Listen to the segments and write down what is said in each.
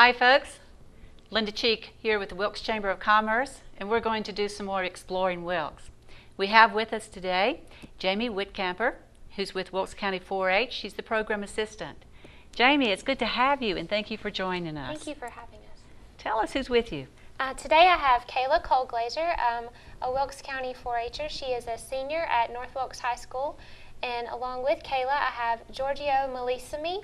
Hi folks, Linda Cheek here with the Wilkes Chamber of Commerce, and we're going to do some more exploring Wilkes. We have with us today Jamie Whitcamper, who's with Wilkes County 4-H. She's the program assistant. Jamie, it's good to have you, and thank you for joining us. Thank you for having us. Tell us who's with you. Today I have Kayla Colglazer, a Wilkes County 4-H'er. She is a senior at North Wilkes High School, and along with Kayla I have Giorgio Melissimi.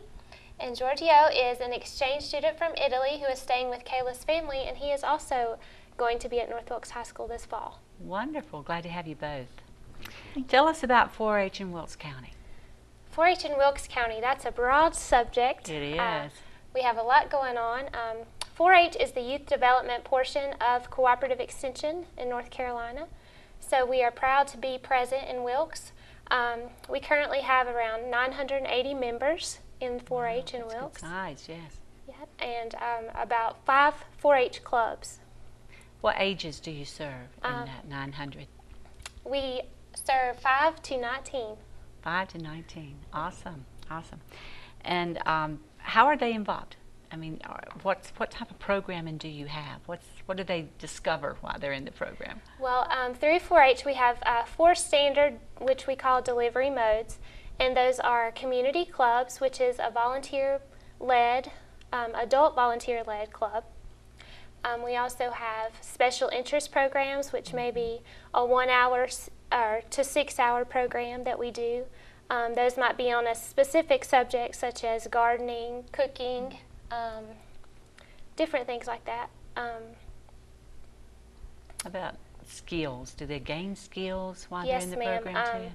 And Giorgio is an exchange student from Italy who is staying with Kayla's family, and he is also going to be at North Wilkes High School this fall. Wonderful. Glad to have you both. Tell us about 4-H in Wilkes County. 4-H in Wilkes County, that's a broad subject. It is. We have a lot going on. 4-H is the youth development portion of Cooperative Extension in North Carolina. So we are proud to be present in Wilkes. We currently have around 980 members in 4-H in Wilkes. Good size, yes. Yep, and about 5 4-H clubs. What ages do you serve in that 900? We serve 5 to 19. 5 to 19. Awesome, awesome. And how are they involved? I mean, what type of programming do you have? What do they discover while they're in the program? Well, through 4-H we have 4 standard, which we call delivery modes, and those are community clubs, which is a volunteer-led, adult volunteer-led club. We also have special interest programs, which may be a 1 hour to 6 hour program that we do. Those might be on a specific subject such as gardening, cooking, different things like that. About skills, do they gain skills while Yes, they're in the program ma'am. too?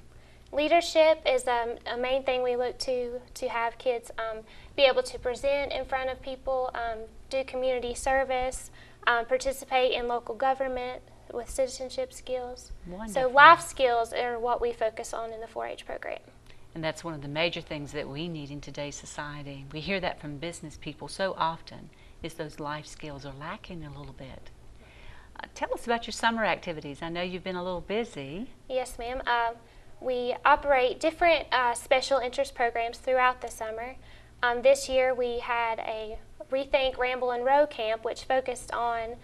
Leadership is a main thing we look to have kids be able to present in front of people, do community service, participate in local government with citizenship skills. Wonderful. So life skills are what we focus on in the 4-H program. And that's one of the major things that we need in today's society. We hear that from business people so often, is those life skills are lacking a little bit. Tell us about your summer activities. I know you've been a little busy. Yes, ma'am. We operate different special interest programs throughout the summer. This year we had a Rethink Ramble and Row camp, which focused on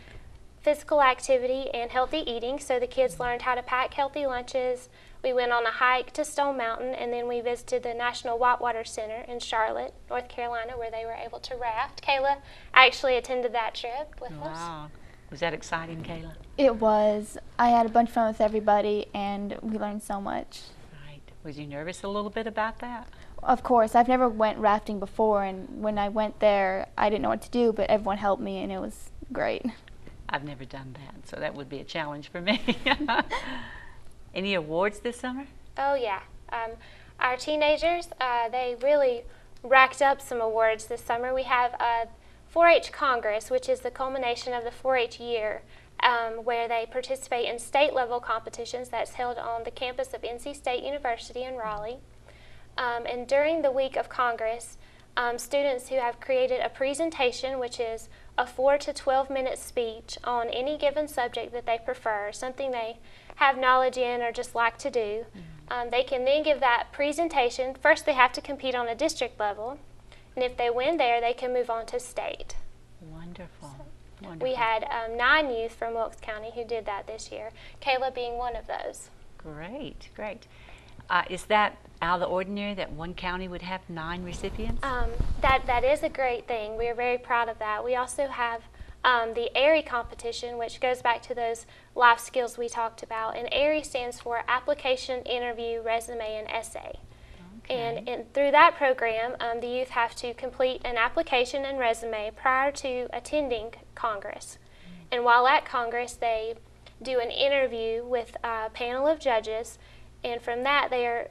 physical activity and healthy eating. So the kids learned how to pack healthy lunches. We went on a hike to Stone Mountain, and then we visited the National Whitewater Center in Charlotte, North Carolina, where they were able to raft. Kayla actually attended that trip with us. Wow. Was that exciting, Kayla? It was. I had a bunch of fun with everybody, and we learned so much. Right. Was you nervous a little bit about that? Of course, I've never went rafting before, and when I went there, I didn't know what to do, but everyone helped me, and it was great. I've never done that, so that would be a challenge for me. Any awards this summer? Oh, yeah. Our teenagers, they really racked up some awards this summer. We have 4-H Congress, which is the culmination of the 4-H year, where they participate in state-level competitions that's held on the campus of NC State University in Raleigh. And during the week of Congress, students who have created a presentation, which is a 4 to 12-minute speech on any given subject that they prefer, something they have knowledge in or just like to do, they can then give that presentation. First, they have to compete on a district level, and if they win there, they can move on to state. Wonderful. So Wonderful. we had 9 youth from Wilkes County who did that this year, Kayla being one of those. Great, great. Is that out of the ordinary that one county would have 9 recipients? That is a great thing. We are very proud of that. We also have the AIRI competition, which goes back to those life skills we talked about. And AIRI stands for Application, Interview, Resume, and Essay. Okay. And through that program, the youth have to complete an application and resume prior to attending Congress. And while at Congress, they do an interview with a panel of judges, and from that, they are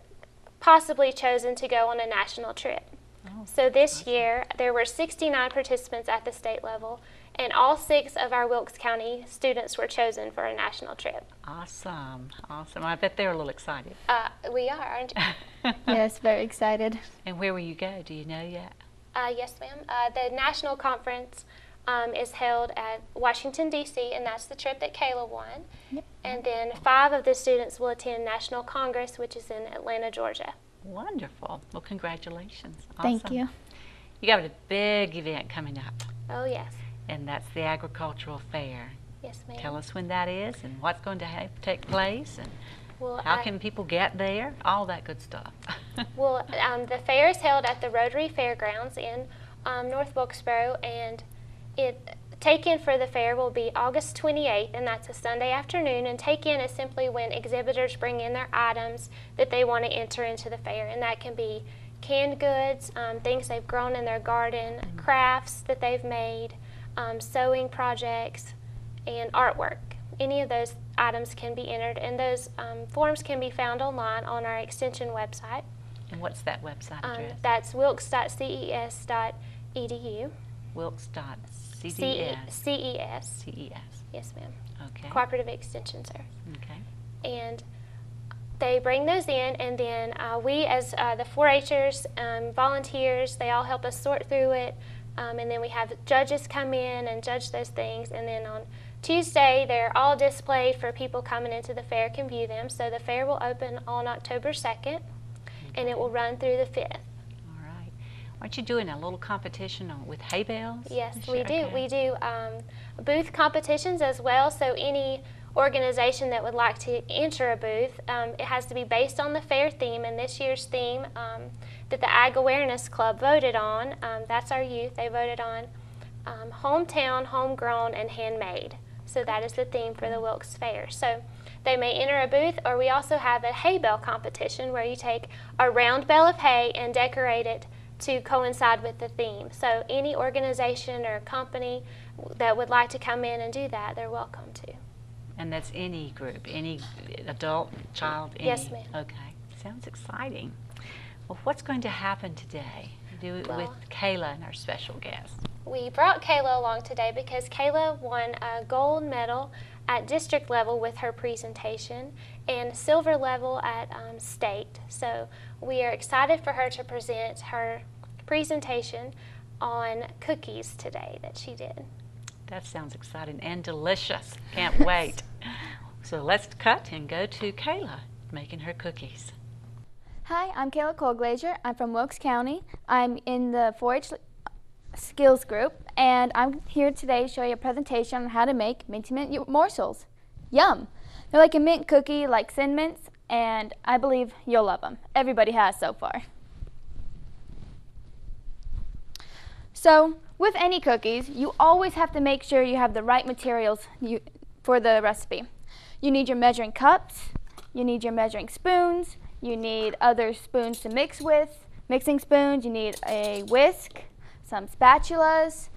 possibly chosen to go on a national trip. Oh, so this awesome. year, there were 69 participants at the state level, and all 6 of our Wilkes County students were chosen for a national trip. Awesome, awesome. I bet they're a little excited. We are, aren't you? Yes, very excited. And where will you go? Do you know yet? Yes, ma'am. The national conference is held at Washington, D.C., and that's the trip that Kayla won. Yep. And then 5 of the students will attend National Congress, which is in Atlanta, Georgia. Wonderful. Well, congratulations. Thank Awesome. you. You got a big event coming up. Oh, yes. And that's the agricultural fair. Yes, ma'am. Tell us when that is and what's going to take place and Well, how can people get there, all that good stuff. Well, the fair is held at the Rotary Fairgrounds in North Wilkesboro, and take-in for the fair will be August 28th, and that's a Sunday afternoon, and take-in is simply when exhibitors bring in their items that they want to enter into the fair, and that can be canned goods, things they've grown in their garden, crafts that they've made, sewing projects, and artwork. Any of those items can be entered, and those forms can be found online on our extension website. And what's that website address? That's wilkes.ces.edu. Wilkes.ces. CES. CES. Yes, ma'am. Okay. Cooperative Extension Service. Okay. And they bring those in, and then we, as the 4-Hers, volunteers, they all help us sort through it, and then we have judges come in and judge those things, and then on Tuesday they're all displayed for people coming into the fair can view them. So the fair will open on October 2nd, and it will run through the 5th. All right. Aren't you doing a little competition with hay bales? Yes, this we year? do. Okay. We do booth competitions as well. So any organization that would like to enter a booth, it has to be based on the fair theme. And this year's theme that the Ag Awareness Club voted on, that's our youth, they voted on hometown, homegrown, and handmade. So that is the theme for the Wilkes Fair. So they may enter a booth, or we also have a hay bale competition where you take a round bale of hay and decorate it to coincide with the theme. So any organization or company that would like to come in and do that, they're welcome to. And that's any group, any adult, child, any? Yes, ma'am. Okay. Sounds exciting. Well, what's going to happen today with Well, Kayla and our special guest? We brought Kayla along today because Kayla won a gold medal at district level with her presentation and silver level at state. So we are excited for her to present her presentation on cookies today that she did. That sounds exciting and delicious. Can't wait. So let's cut and go to Kayla making her cookies. Hi, I'm Kayla Colglazier. I'm from Wilkes County. I'm in the 4-H skills group, and I'm here today to show you a presentation on how to make minty mint morsels. Yum! They're like a mint cookie, like Thin Mints, and I believe you'll love them. Everybody has so far. So, with any cookies, you always have to make sure you have the right materials for the recipe. You need your measuring cups, you need your measuring spoons, you need other spoons to mix with, mixing spoons, you need a whisk, some spatulas,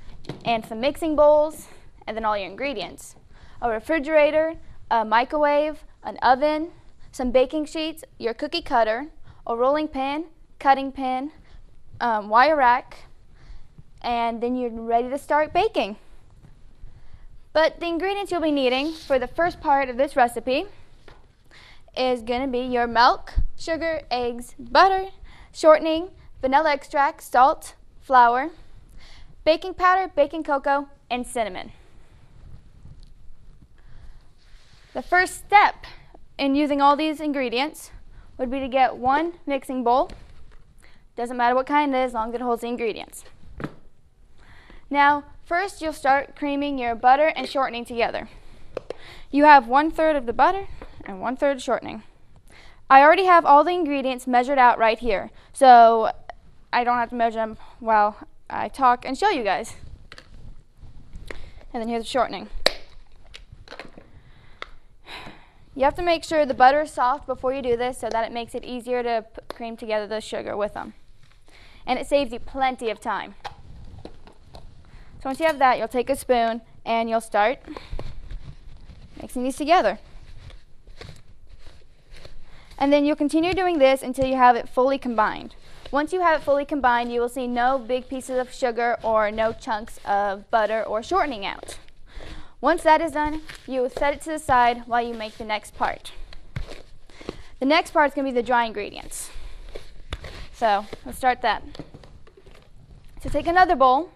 and some mixing bowls, and then all your ingredients. A refrigerator, a microwave, an oven, some baking sheets, your cookie cutter, a rolling pin, cutting pin, wire rack, and then you're ready to start baking. But the ingredients you'll be needing for the first part of this recipe is going to be your milk, sugar, eggs, butter, shortening, vanilla extract, salt, flour, baking powder, baking cocoa, and cinnamon. The first step in using all these ingredients would be to get one mixing bowl. Doesn't matter what kind it is, as long as it holds the ingredients. Now, first you'll start creaming your butter and shortening together. You have 1/3 of the butter and 1/3 shortening. I already have all the ingredients measured out right here, so I don't have to measure them while I talk and show you guys. And then here's the shortening. You have to make sure the butter is soft before you do this so that it makes it easier to cream together the sugar with them. And it saves you plenty of time. So once you have that, you'll take a spoon and you'll start mixing these together. And then you'll continue doing this until you have it fully combined. Once you have it fully combined, you will see no big pieces of sugar or no chunks of butter or shortening out. Once that is done, you will set it to the side while you make the next part. The next part is going to be the dry ingredients. So let's start that. So take another bowl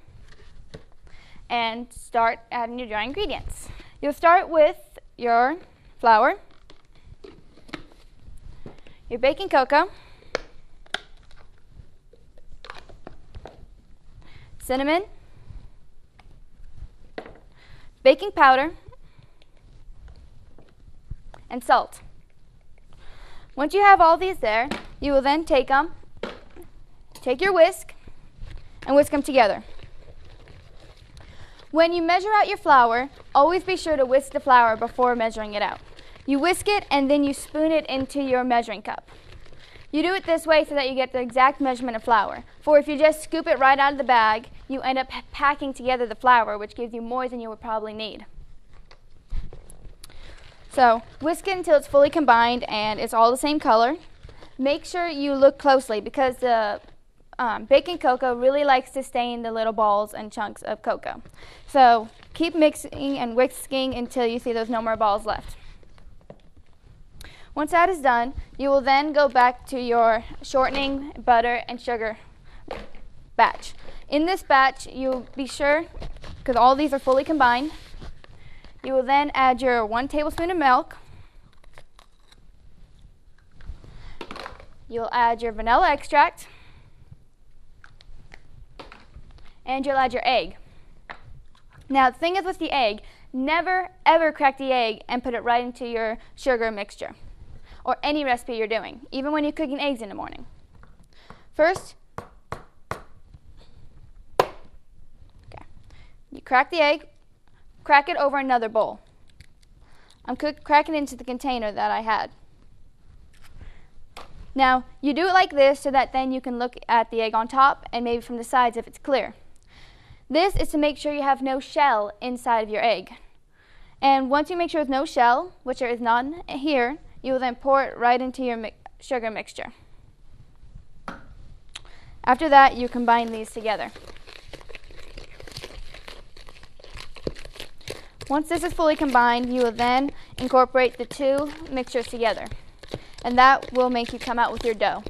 and start adding your dry ingredients. You'll start with your flour, your baking cocoa, cinnamon, baking powder, and salt. Once you have all these there, you will then take your whisk, and whisk them together. When you measure out your flour, always be sure to whisk the flour before measuring it out. You whisk it and then you spoon it into your measuring cup. You do it this way so that you get the exact measurement of flour. For if you just scoop it right out of the bag, you end up packing together the flour, which gives you more than you would probably need. So whisk it until it's fully combined and it's all the same color. Make sure you look closely because the baking cocoa really likes to stain the little balls and chunks of cocoa. So keep mixing and whisking until you see there's no more balls left. Once that is done, you will then go back to your shortening, butter, and sugar batch. In this batch, you'll be sure, because all these are fully combined, you will then add your 1 tablespoon of milk. You'll add your vanilla extract, and you'll add your egg. Now, the thing is with the egg, never ever crack the egg and put it right into your sugar mixture or any recipe you're doing, even when you're cooking eggs in the morning. First, you crack the egg, crack it over another bowl. I'm cracking it into the container that I had. Now, you do it like this so that then you can look at the egg on top and maybe from the sides if it's clear. This is to make sure you have no shell inside of your egg. And once you make sure there's no shell, which there is none here, you will then pour it right into your sugar mixture. After that, you combine these together. Once this is fully combined, you will then incorporate the two mixtures together. And that will make you come out with your dough.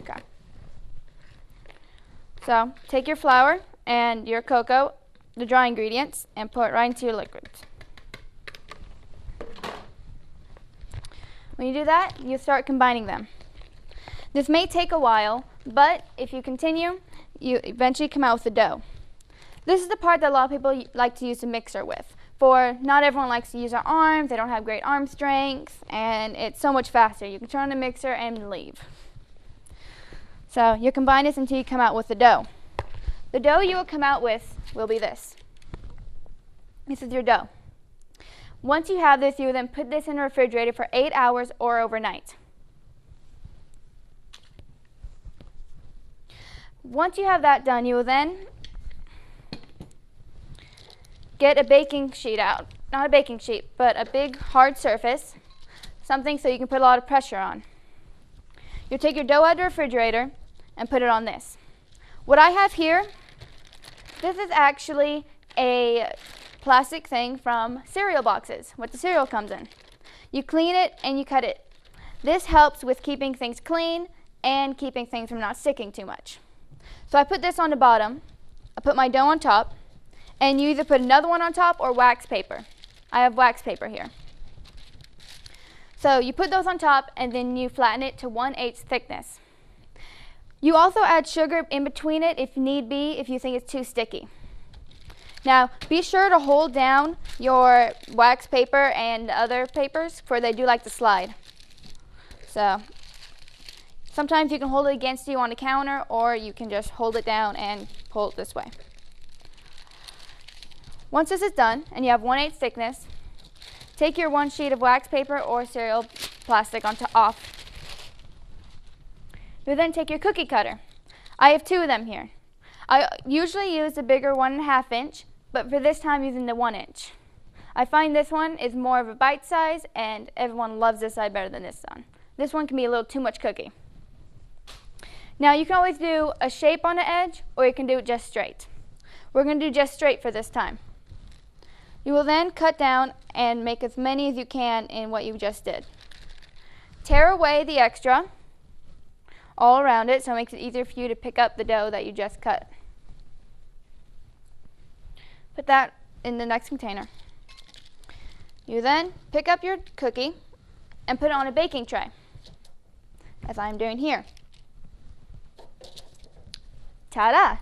Okay. So take your flour and your cocoa, the dry ingredients, and pour it right into your liquids. When you do that, you start combining them. This may take a while, but if you continue, you eventually come out with the dough. This is the part that a lot of people like to use the mixer with. For not everyone likes to use their arms, they don't have great arm strength, and it's so much faster. You can turn on the mixer and leave. So you combine this until you come out with the dough. The dough you will come out with will be this. This is your dough. Once you have this, you will then put this in the refrigerator for 8 hours or overnight. Once you have that done, you will then get a baking sheet out. Not a baking sheet, but a big hard surface, something so you can put a lot of pressure on. You'll take your dough out of the refrigerator and put it on this. What I have here, this is actually a plastic thing from cereal boxes, what the cereal comes in. You clean it and you cut it. This helps with keeping things clean and keeping things from not sticking too much. So I put this on the bottom, I put my dough on top, and you either put another one on top or wax paper. I have wax paper here. So you put those on top and then you flatten it to 1/8 thickness. You also add sugar in between it if need be, if you think it's too sticky. Now, be sure to hold down your wax paper and other papers, for they do like to slide. So, sometimes you can hold it against you on the counter, or you can just hold it down and pull it this way. Once this is done, and you have 1/8 thickness, take your one sheet of wax paper or cereal plastic off. You'll then take your cookie cutter. I have 2 of them here. I usually use the bigger 1.5 inch, but for this time I'm using the 1 inch. I find this one is more of a bite size, and everyone loves this side better than this one. This one can be a little too much cookie. Now you can always do a shape on the edge, or you can do it just straight. We're going to do just straight for this time. You will then cut down and make as many as you can in what you just did. Tear away the extra all around it, so it makes it easier for you to pick up the dough that you just cut. Put that in the next container. You then pick up your cookie and put it on a baking tray, as I'm doing here. Ta-da!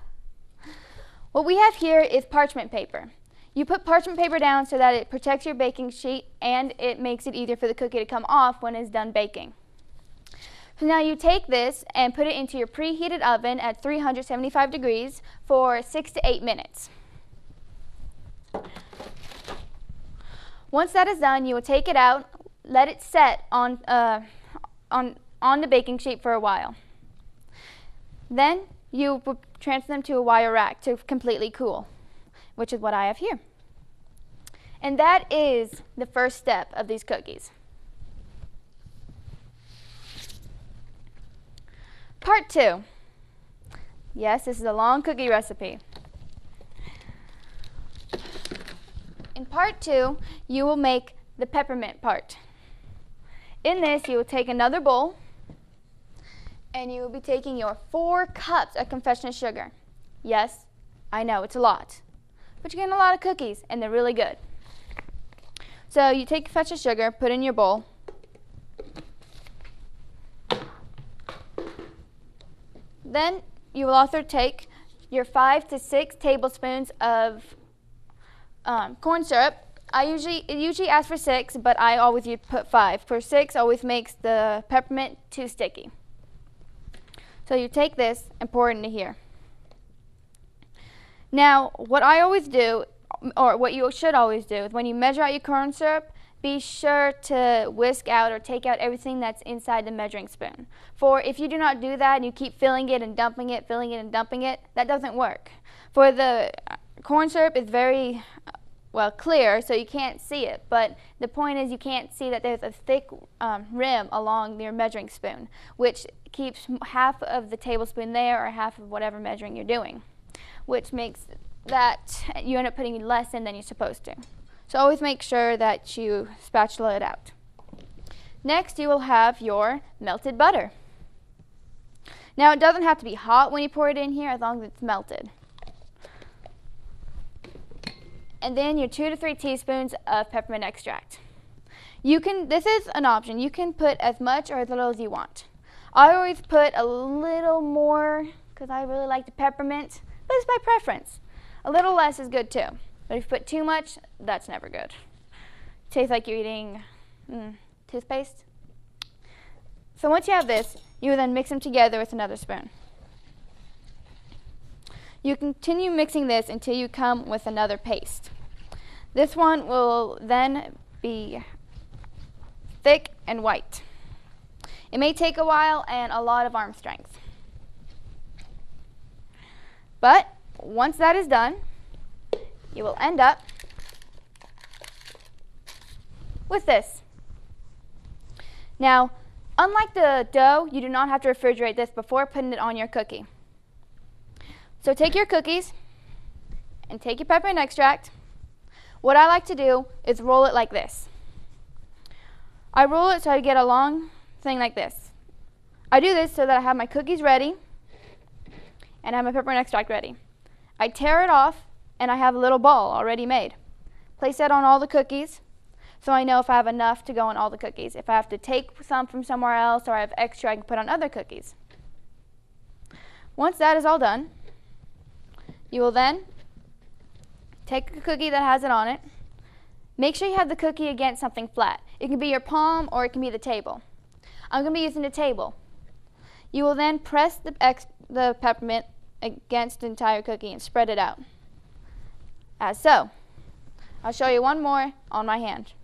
What we have here is parchment paper. You put parchment paper down so that it protects your baking sheet and it makes it easier for the cookie to come off when it's done baking. So now you take this and put it into your preheated oven at 375 degrees for 6 to 8 minutes. Once that is done, you will take it out, let it set on the baking sheet for a while. Then you will transfer them to a wire rack to completely cool, which is what I have here. And that is the first step of these cookies. Part 2. Yes, this is a long cookie recipe. In part 2, you will make the peppermint part. In this, you will take another bowl, and you will be taking your 4 cups of confectionery sugar. Yes, I know, it's a lot, but you're getting a lot of cookies, and they're really good. So you take confectionery sugar, put in your bowl. Then you will also take your 5 to 6 tablespoons of corn syrup. It usually asks for 6, but I always put 5. For 6 always makes the peppermint too sticky. So you take this and pour it into here. Now, what I always do, or what you should always do, is when you measure out your corn syrup, be sure to whisk out or take out everything that's inside the measuring spoon. For if you do not do that and you keep filling it and dumping it, filling it and dumping it, that doesn't work. For the corn syrup is very clear, so you can't see it, but the point is you can't see that there's a thick rim along your measuring spoon, which keeps half of the tablespoon there or half of whatever measuring you're doing, which makes that you end up putting less in than you're supposed to. So always make sure that you spatula it out. Next, you will have your melted butter. Now, it doesn't have to be hot when you pour it in here as long as it's melted. And then your 2 to 3 teaspoons of peppermint extract. This is an option. You can put as much or as little as you want. I always put a little more because I really like the peppermint, but it's my preference. A little less is good too. But if you put too much, that's never good. Tastes like you're eating toothpaste. So once you have this, you will then mix them together with another spoon. You continue mixing this until you come with another paste. This one will then be thick and white. It may take a while and a lot of arm strength. But once that is done, you will end up with this. Now, unlike the dough, you do not have to refrigerate this before putting it on your cookie. So take your cookies and take your peppermint extract. What I like to do is roll it like this. I roll it so I get a long thing like this. I do this so that I have my cookies ready and I have my peppermint extract ready. I tear it off and I have a little ball already made. Place that on all the cookies so I know if I have enough to go on all the cookies. If I have to take some from somewhere else or I have extra, I can put on other cookies. Once that is all done, you will then take a cookie that has it on it. Make sure you have the cookie against something flat. It can be your palm or it can be the table. I'm going to be using the table. You will then press the peppermint against the entire cookie and spread it out. As so. I'll show you one more on my hand.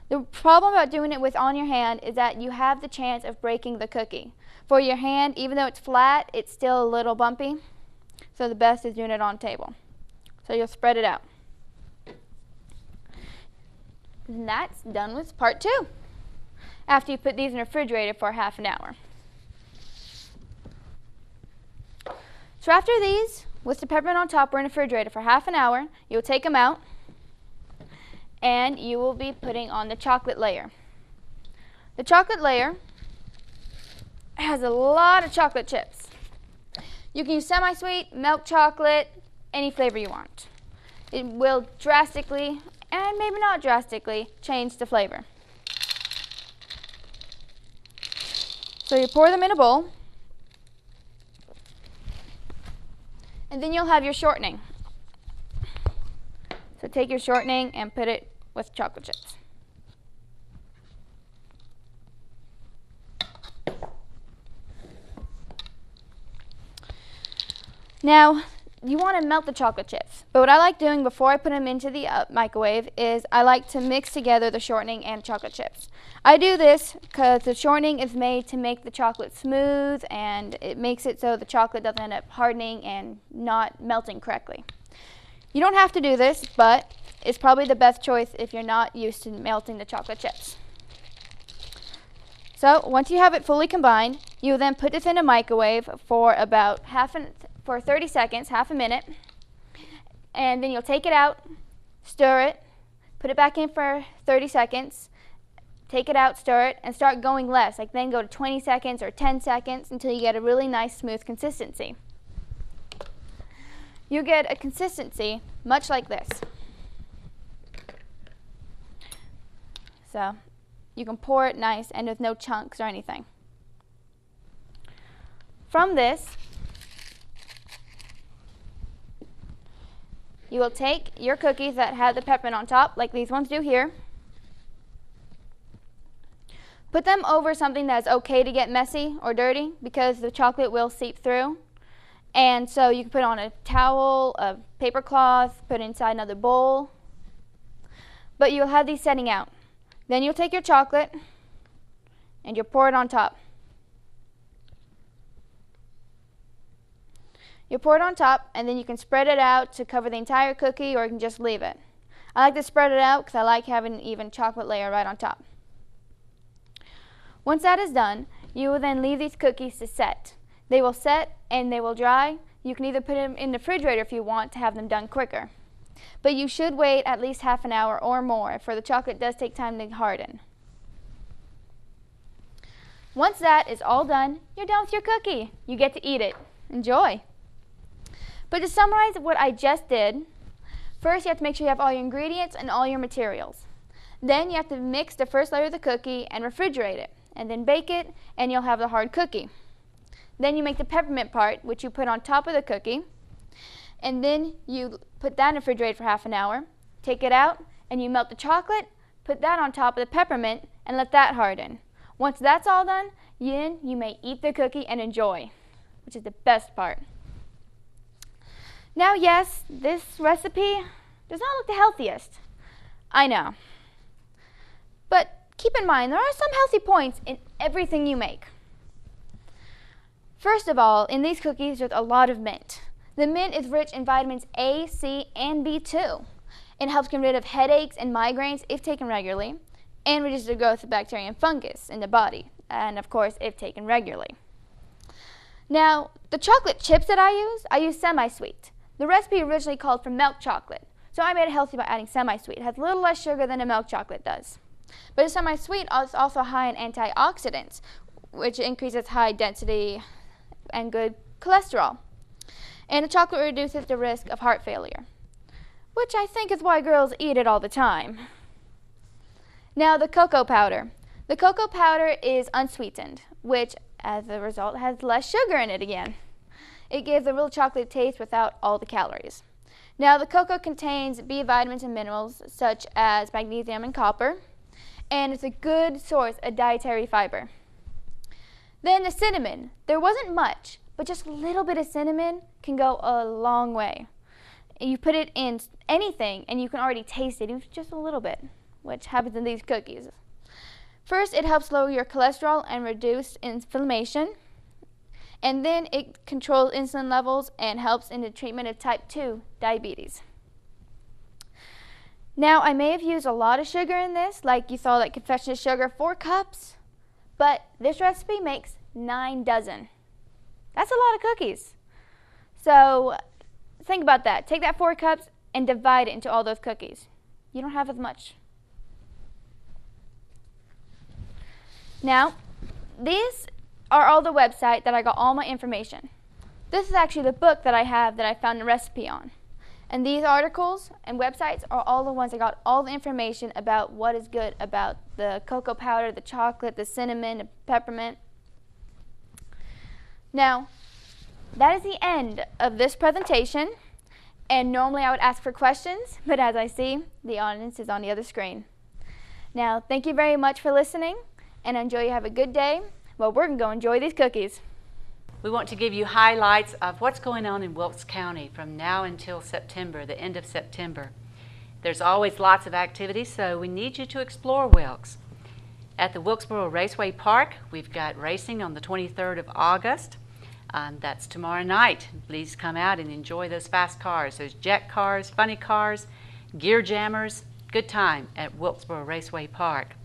The problem about doing it on your hand is that you have the chance of breaking the cookie. For your hand, even though it's flat, it's still a little bumpy. So the best is doing it on table. So you'll spread it out. And that's done with part 2. After you put these in the refrigerator for half an hour. So after these, with the peppermint on top, we're in the refrigerator for half an hour. You'll take them out and you will be putting on the chocolate layer. The chocolate layer has a lot of chocolate chips. You can use semi-sweet, milk chocolate, any flavor you want. It will drastically, and maybe not drastically, change the flavor. So you pour them in a bowl. And then you'll have your shortening. So take your shortening and put it with chocolate chips. Now, you want to melt the chocolate chips, but what I like doing before I put them into the microwave is I like to mix together the shortening and chocolate chips. I do this because the shortening is made to make the chocolate smooth, and it makes it so the chocolate doesn't end up hardening and not melting correctly. You don't have to do this, but it's probably the best choice if you're not used to melting the chocolate chips. So once you have it fully combined, you then put this in a microwave for about for 30 seconds, half a minute, and then you'll take it out, stir it, put it back in for 30 seconds, take it out, stir it, and start going less, like then go to 20 seconds or 10 seconds until you get a really nice smooth consistency. You get a consistency much like this. So you can pour it nice and with no chunks or anything. From this, you will take your cookies that have the peppermint on top, like these ones do here. Put them over something that's okay to get messy or dirty because the chocolate will seep through. And so you can put on a towel, a paper cloth, put it inside another bowl. But you'll have these setting out. Then you'll take your chocolate and you'll pour it on top. You pour it on top, and then you can spread it out to cover the entire cookie, or you can just leave it. I like to spread it out because I like having an even chocolate layer right on top. Once that is done, you will then leave these cookies to set. They will set and they will dry. You can either put them in the refrigerator if you want to have them done quicker. But you should wait at least half an hour or more, for the chocolate does take time to harden. Once that is all done, you're done with your cookie. You get to eat it. Enjoy. But to summarize what I just did, first you have to make sure you have all your ingredients and all your materials. Then you have to mix the first layer of the cookie and refrigerate it, and then bake it, and you'll have the hard cookie. Then you make the peppermint part, which you put on top of the cookie, and then you put that in the refrigerator for half an hour, take it out, and you melt the chocolate, put that on top of the peppermint, and let that harden. Once that's all done, then you may eat the cookie and enjoy, which is the best part. Now, yes, this recipe does not look the healthiest. I know. But keep in mind, there are some healthy points in everything you make. First of all, in these cookies, there's a lot of mint. The mint is rich in vitamins A, C, and B2. It helps get rid of headaches and migraines if taken regularly, and reduces the growth of bacteria and fungus in the body, and of course, if taken regularly. Now, the chocolate chips that I use semi-sweet. The recipe originally called for milk chocolate, so I made it healthy by adding semi-sweet. It has a little less sugar than a milk chocolate does. But a semi-sweet is also high in antioxidants, which increases high density and good cholesterol. And the chocolate reduces the risk of heart failure, which I think is why girls eat it all the time. Now, the cocoa powder. The cocoa powder is unsweetened, which as a result has less sugar in it again. It gives a real chocolate taste without all the calories. Now, the cocoa contains B vitamins and minerals such as magnesium and copper, and it's a good source of dietary fiber. Then the cinnamon. There wasn't much, but just a little bit of cinnamon can go a long way. You put it in anything and you can already taste it, even just a little bit, which happens in these cookies. First, it helps lower your cholesterol and reduce inflammation. And then it controls insulin levels and helps in the treatment of type 2 diabetes. Now, I may have used a lot of sugar in this, like you saw that confession of sugar, 4 cups, but this recipe makes 9 dozen. That's a lot of cookies. So think about that. Take that 4 cups and divide it into all those cookies. You don't have as much. Now, these are all the website that I got all my information. This is actually the book that I have that I found the recipe on. And these articles and websites are all the ones that got all the information about what is good about the cocoa powder, the chocolate, the cinnamon, the peppermint. Now, that is the end of this presentation. And normally I would ask for questions, but as I see, the audience is on the other screen. Now, thank you very much for listening, and I enjoy you have a good day. Well, we're going to go enjoy these cookies. We want to give you highlights of what's going on in Wilkes County from now until September, the end of September. There's always lots of activities, so we need you to explore Wilkes. At the Wilkesboro Raceway Park, we've got racing on the 23rd of August. That's tomorrow night. Please come out and enjoy those fast cars, those jet cars, funny cars, gear jammers. Good time at Wilkesboro Raceway Park.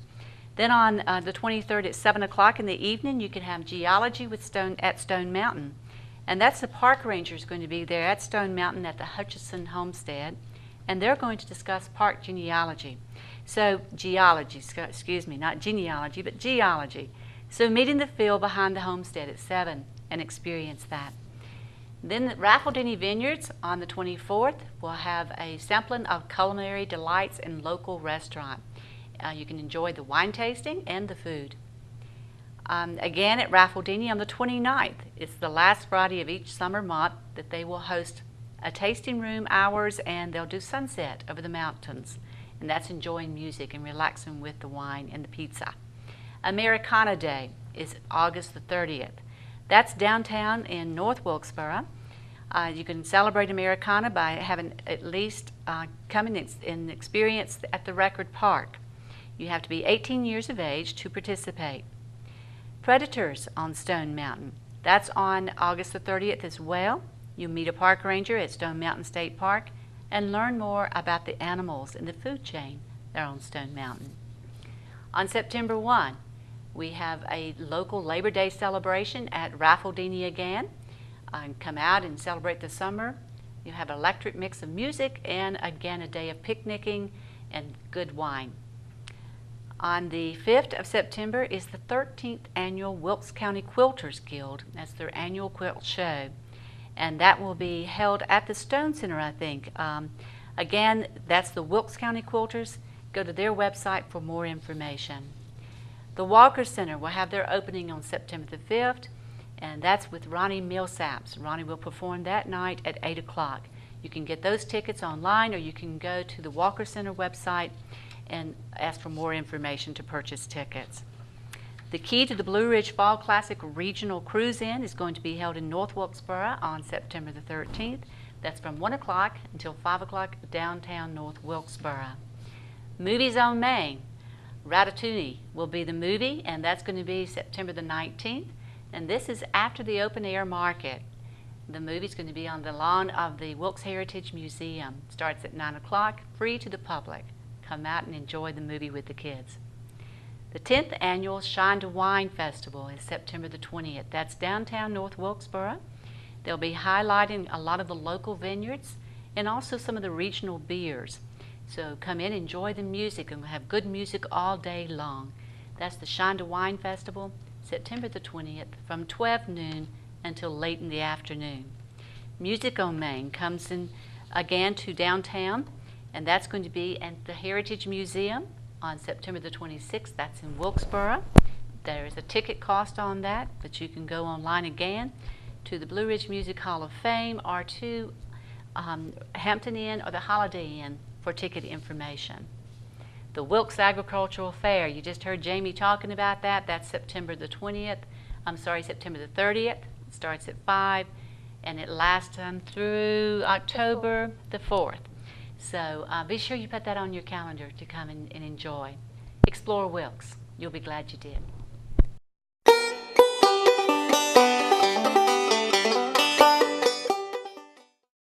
Then on the 23rd at 7 o'clock in the evening, you can have geology at Stone Mountain. And that's the park rangers going to be there at Stone Mountain at the Hutchinson Homestead. And they're going to discuss park genealogy. So geology, excuse me, not genealogy, but geology. So meet in the field behind the homestead at 7 and experience that. Then at Raffledini Vineyards on the 24th, we'll have a sampling of culinary delights in local restaurant. You can enjoy the wine tasting and the food. Again at Raffledini on the 29th, it's the last Friday of each summer month that they will host a tasting room hours, and they'll do sunset over the mountains. And that's enjoying music and relaxing with the wine and the pizza. Americana Day is August the 30th. That's downtown in North Wilkesboro. You can celebrate Americana by having at least coming and experience at the Record Park. You have to be 18 years of age to participate. Predators on Stone Mountain. That's on August the 30th as well. You'll meet a park ranger at Stone Mountain State Park and learn more about the animals in the food chain there on Stone Mountain. On September 1, we have a local Labor Day celebration at Raffledini again. Come out and celebrate the summer. You have an electric mix of music and again a day of picnicking and good wine. On the 5th of September is the 13th annual Wilkes County Quilters Guild. That's their annual quilt show. And that will be held at the Stone Center, I think. Again, that's the Wilkes County Quilters. Go to their website for more information. The Walker Center will have their opening on September the 5th, and that's with Ronnie Millsaps. Ronnie will perform that night at 8 o'clock. You can get those tickets online, or you can go to the Walker Center website and ask for more information to purchase tickets. The Key to the Blue Ridge Fall Classic Regional Cruise-In is going to be held in North Wilkesboro on September the 13th. That's from 1 o'clock until 5 o'clock downtown North Wilkesboro. Movies on Main. Ratatouille will be the movie, and that's going to be September the 19th. And this is after the open air market. The movie's going to be on the lawn of the Wilkes Heritage Museum. Starts at 9 o'clock, free to the public. Come out and enjoy the movie with the kids. The 10th annual Shine to Wine Festival is September the 20th. That's downtown North Wilkesboro. They'll be highlighting a lot of the local vineyards and also some of the regional beers. So come in, enjoy the music, and we'll have good music all day long. That's the Shine to Wine Festival, September the 20th, from 12 noon until late in the afternoon. Music on Main comes in again to downtown, and that's going to be at the Heritage Museum on September the 26th. That's in Wilkesboro. There is a ticket cost on that, but you can go online again to the Blue Ridge Music Hall of Fame or to Hampton Inn or the Holiday Inn for ticket information. The Wilkes Agricultural Fair, you just heard Jamie talking about that. That's September the 20th. September the 30th. It starts at 5 and it lasts through October the 4th. So be sure you put that on your calendar to come and enjoy. Explore Wilkes. You'll be glad you did.